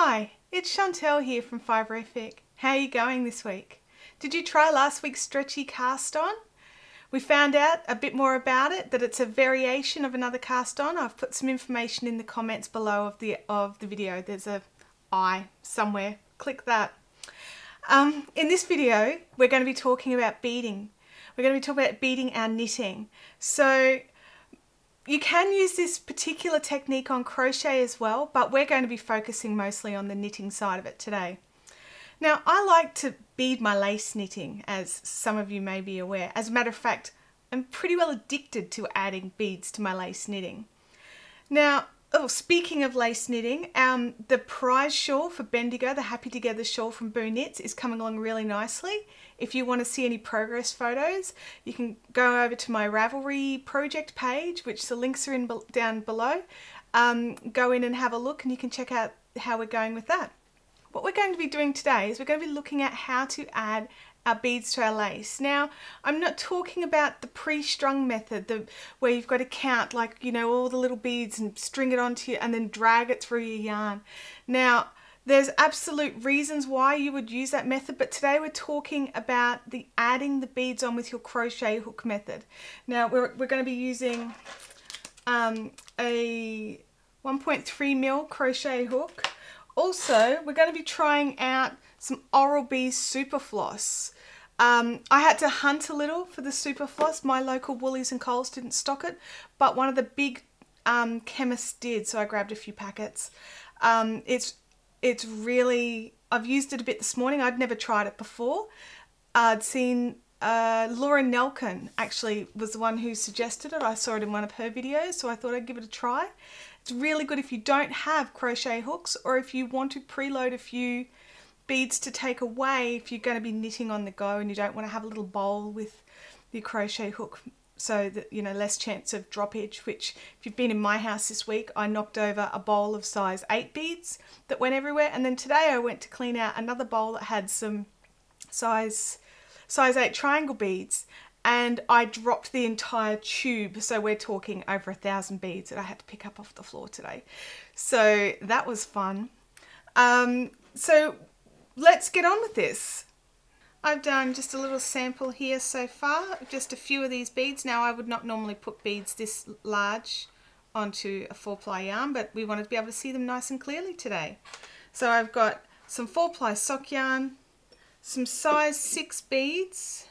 Hi, it's Chantel here from Fiberific. How are you going this week? Did you try last week's stretchy cast on? We found out a bit more about it, that it's a variation of another cast on. I've put some information in the comments below of the video. There's a I somewhere. Click that. In this video, we're going to be talking about beading. We're going to be talking about beading our knitting. So you can use this particular technique on crochet as well, but we're going to be focusing mostly on the knitting side of it today. Now, I like to bead my lace knitting, as some of you may be aware. As a matter of fact, I'm pretty well addicted to adding beads to my lace knitting. Now, speaking of lace knitting, the prize shawl for Bendigo, the Happy Together shawl from Boo Knits, is coming along really nicely. If you want to see any progress photos, you can go over to my Ravelry project page, which the links are in down below. Go in and have a look and you can check out how we're going with that. What we're going to be doing today is we're going to be looking at how to add our beads to our lace. Now, I'm not talking about the pre-strung method, where you've got to count, like, you know, all the little beads and string it onto you and then drag it through your yarn. Now, there's absolute reasons why you would use that method, but today we're talking about adding the beads on with your crochet hook method. Now, we're going to be using a 1.3mm crochet hook. Also, we're going to be trying out some Oral B Super Floss. I had to hunt a little for the Super Floss. My local Woolies and Coles didn't stock it, but one of the big chemists did, so I grabbed a few packets. It's really, I've used it a bit this morning. I'd never tried it before. I'd seen Laura Nelkin actually was the one who suggested it. I saw it in one of her videos, so I thought I'd give it a try. It's really good if you don't have crochet hooks, or if you want to preload a few beads to take away if you're going to be knitting on the go and you don't want to have a little bowl with your crochet hook, so that, you know, less chance of droppage. Which, if you've been in my house this week, I knocked over a bowl of size 8 beads that went everywhere, and then today I went to clean out another bowl that had some size 8 triangle beads, and I dropped the entire tube. So we're talking over 1,000 beads that I had to pick up off the floor today. So that was fun. So let's get on with this. I've done just a little sample here so far, just a few of these beads. Now, I would not normally put beads this large onto a 4-ply yarn, but we wanted to be able to see them nice and clearly today. So I've got some 4-ply sock yarn, some size 6 beads.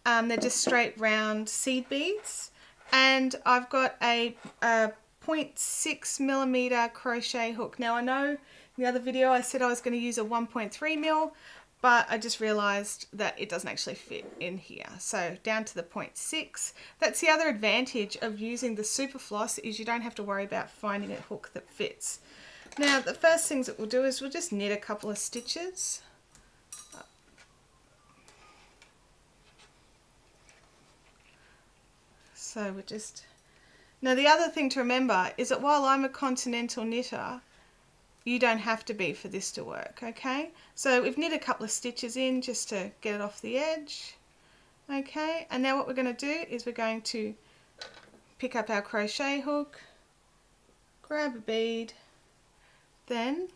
They're just straight round seed beads, and I've got a 0.6mm crochet hook. Now, I know in the other video I said I was going to use a 1.3mm, but I just realized that it doesn't actually fit in here. So down to the 0.6. That's the other advantage of using the Super Floss, is you don't have to worry about finding a hook that fits. Now, the first things that we'll do is we'll just knit a couple of stitches. So we're just... Now, the other thing to remember is that while I'm a continental knitter, you don't have to be for this to work, okay? So we've knit a couple of stitches in just to get it off the edge, okay? And now what we're going to do is we're going to pick up our crochet hook, grab a bead, then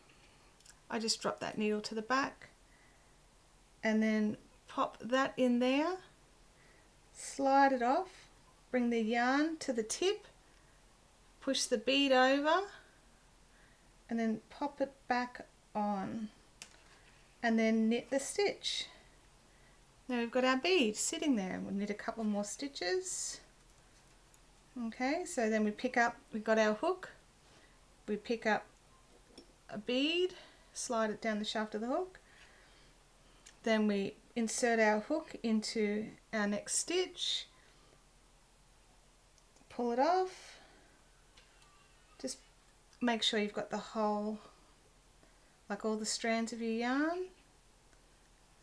I just drop that needle to the back, and then pop that in there, slide it off, bring the yarn to the tip, push the bead over, and then pop it back on, and then knit the stitch. Now we've got our bead sitting there, and we'll knit a couple more stitches. Okay, so then we've got our hook, we pick up a bead, slide it down the shaft of the hook, then we insert our hook into our next stitch, pull it off, just make sure you've got the whole, like all the strands of your yarn,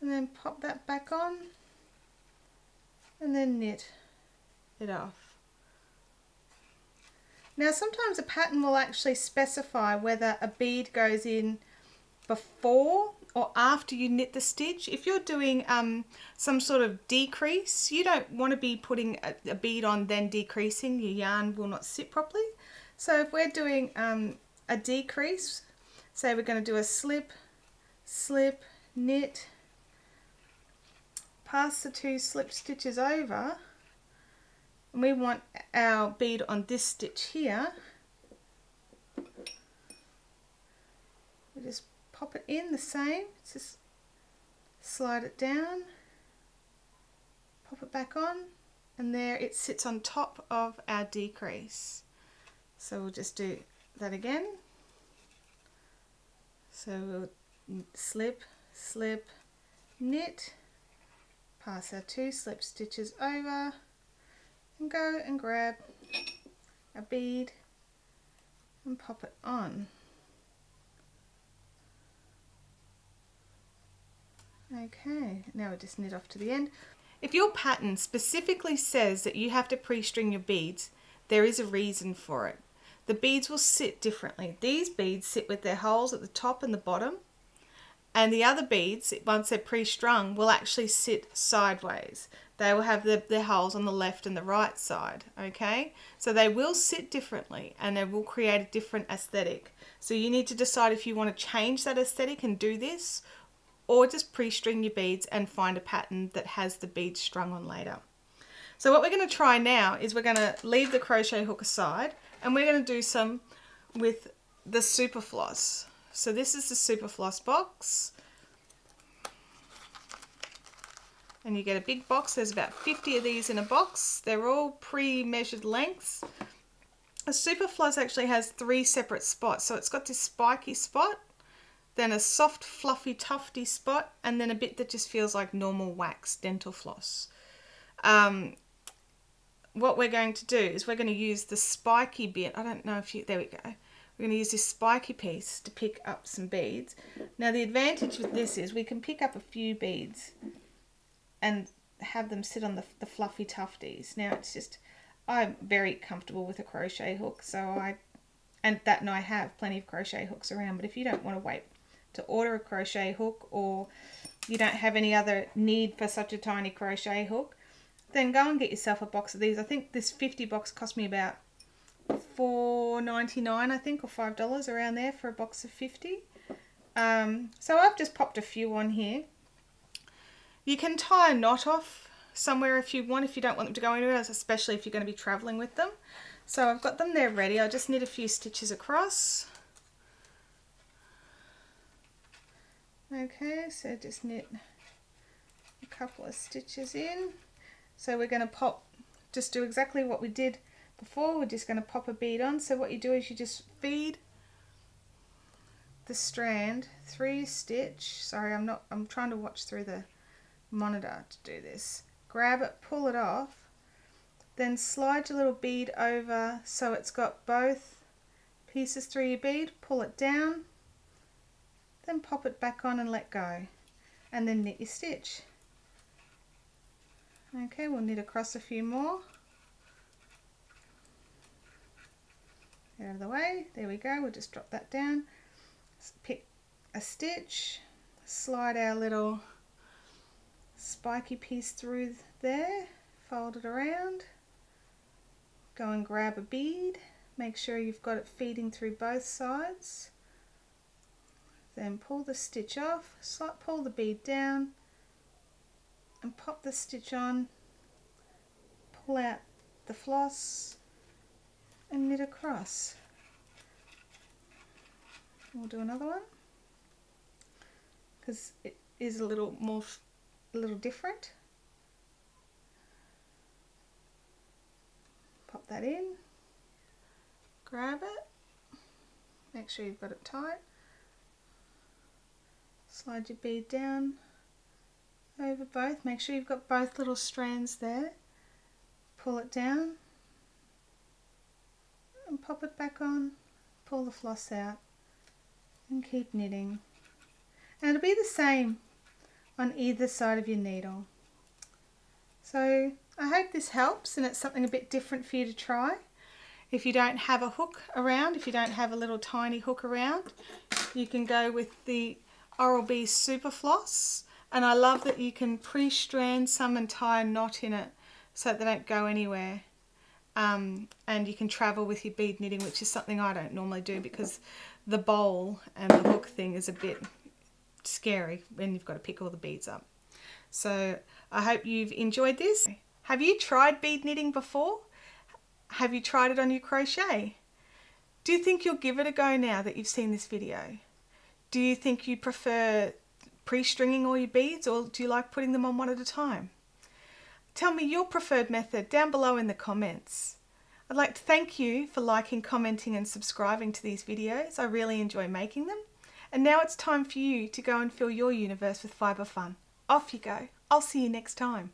and then pop that back on, and then knit it off. Now, sometimes a pattern will actually specify whether a bead goes in before or after you knit the stitch. If you're doing some sort of decrease, you don't want to be putting a bead on then decreasing. Your yarn will not sit properly. So if we're doing a decrease, say we're going to do a slip, slip, knit, pass the 2 slip stitches over, and we want our bead on this stitch here. We just pop it in the same, just slide it down, pop it back on, and there it sits on top of our decrease. So we'll just do that again. So we'll slip, slip, knit, pass our 2 slip stitches over, and go and grab a bead and pop it on. Okay, now we just knit off to the end. If your pattern specifically says that you have to pre-string your beads, there is a reason for it. The beads will sit differently. These beads sit with their holes at the top and the bottom, and the other beads, once they're pre-strung, will actually sit sideways. They will have their holes on the left and the right side, okay? So they will sit differently and they will create a different aesthetic. So you need to decide if you want to change that aesthetic and do this, or just pre-string your beads and find a pattern that has the beads strung on later. So what we're going to try now is we're going to leave the crochet hook aside, and we're going to do some with the Super Floss. So this is the Super Floss box, and you get a big box. There's about 50 of these in a box. They're all pre-measured lengths. A Super Floss actually has 3 separate spots. So it's got this spiky spot, then a soft fluffy tufty spot, and then a bit that just feels like normal wax dental floss. What we're going to do is we're going to use the spiky bit. I don't know if you, there we go. We're going to use this spiky piece to pick up some beads. Now the advantage with this is we can pick up a few beads and have them sit on the fluffy tufties. Now it's just, I'm very comfortable with a crochet hook, so I have plenty of crochet hooks around, but if you don't want to wait to order a crochet hook, or you don't have any other need for such a tiny crochet hook, then go and get yourself a box of these. I think this 50 box cost me about $4.99, I think, or $5 around there for a box of 50. So I've just popped a few on here. You can tie a knot off somewhere if you want, if you don't want them to go anywhere, especially if you're going to be traveling with them. So I've got them there ready. I'll just knit a few stitches across. Okay, so just knit a couple of stitches in. So we're going to just do exactly what we did before. We're just going to pop a bead on. So what you do is you just feed the strand through your stitch. Sorry, I'm trying to watch through the monitor to do this. Grab it, pull it off, then slide your little bead over so it's got both pieces through your bead, pull it down, then pop it back on and let go, and then knit your stitch. Okay, we'll knit across a few more. Out of the way, there we go, we'll just drop that down, pick a stitch, slide our little spiky piece through there, fold it around, go and grab a bead, make sure you've got it feeding through both sides, then pull the stitch off, pull the bead down and pop the stitch on, pull out the floss and knit across. We'll do another one because it is a little different. Pop that in, grab it, make sure you've got it tight, slide your bead down over both, make sure you've got both little strands there, pull it down and pop it back on, pull the floss out and keep knitting. And it'll be the same on either side of your needle. So I hope this helps and it's something a bit different for you to try. If you don't have a hook around, if you don't have a little tiny hook around, you can go with the Oral B Super Floss. And I love that you can pre-strand some and tie a knot in it so that they don't go anywhere. and you can travel with your bead knitting, which is something I don't normally do because the bowl and the hook thing is a bit scary when you've got to pick all the beads up. So I hope you've enjoyed this. Have you tried bead knitting before? Have you tried it on your crochet? Do you think you'll give it a go now that you've seen this video? Do you think you prefer pre-stringing all your beads, or do you like putting them on one at a time? Tell me your preferred method down below in the comments. I'd like to thank you for liking, commenting and subscribing to these videos. I really enjoy making them. And now it's time for you to go and fill your universe with fibre fun. Off you go. I'll see you next time.